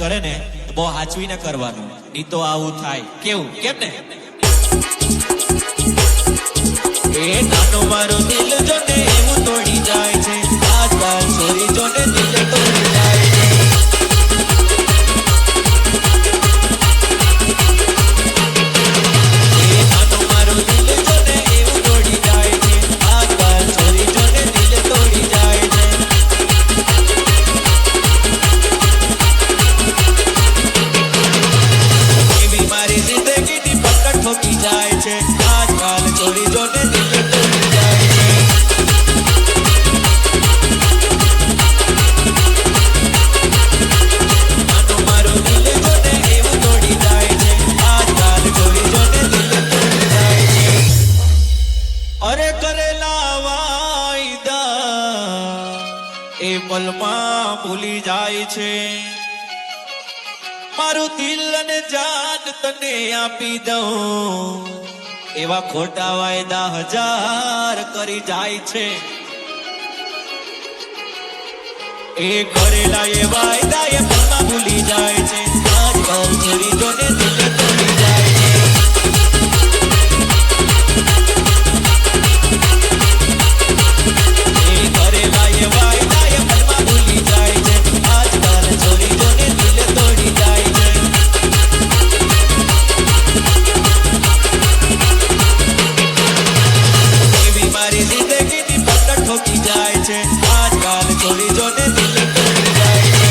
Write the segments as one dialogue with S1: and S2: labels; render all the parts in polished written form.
S1: કરે ને બહુ હાચવીને કરવાનું, નહીં તો આવું થાય. કેવું કેમ ને? એ નાનો મારો દિલ જોને એવું તોડી જાય છે, આજકાલ છોરી જોને દિલ તોડી જાય છે. એ નાનો મારો દિલ જોને એવું તોડી જાય છે, આજકાલ છોરી જોને દિલ તોડી જાય છે. એવી મારી જિંદગીની પકડ ઠોકી જાય છે, આજકાલ છોરી જોને દિલ તોડી જાય છે. નાનો મારો દિલ જોને એવું તોડી જાય છે, આજકાલ છોરી જોને દિલ તોડી જાય છે. અરે કરેલા વાયદા એ પલમાં ભૂલી જાય છે, મારું દિલ અને જાન તને આપી દઉં એવા ખોટા વાયદા 1000 કરી જાય છે. એ કરેલા એ વાયદા એ પલમાં ભૂલી જાય છે, આજકાલ છોરી જોને દિલ તોડી જાય છે. એ કરેલા એ વાયદા એ પલમાં ભૂલી જાય છે, આજકાલ છોરી જોને દિલ તોડી જાય છે. એવી મારી જિંદગીની પકડ ઠોકી જાય છે, આજકાલ છોરી જોને દિલ તોડી જાય છે.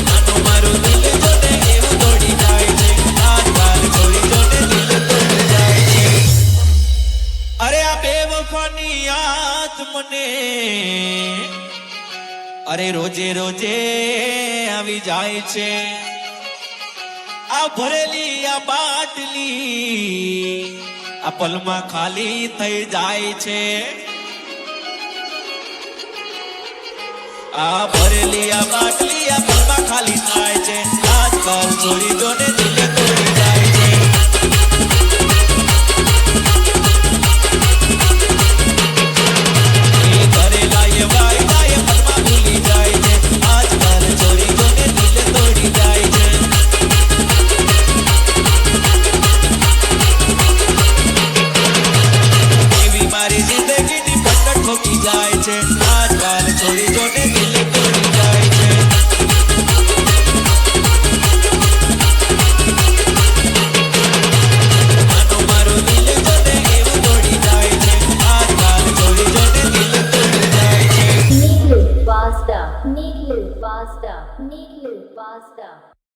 S1: નાનો મારો દિલ જોને એવું તોડી જાય છે, આજકાલ છોરી જોને દિલ તોડી જાય છે. અરે આ બેવફાની યાદ મને અરે રોજે રોજે આવી જાય છે. આ ભરેલી આ બાટલી આ પલમાં ખાલી થઈ જાય છે. આ ભરેલી આ બાટલી આ પલમાં ખાલી થાય છે, આજકાલ છોરી જોને દિલ તોડી જાય છે. એ કરેલા એ વાયદા એ પલમાં ભૂલી જાય છે, આજકાલ છોરી જોને દિલ તોડી જાય છે. એવી મારી જિંદગીની પકડ ઠોકી જાય છે, આજકાલ છોરી જોને દિલ તોડી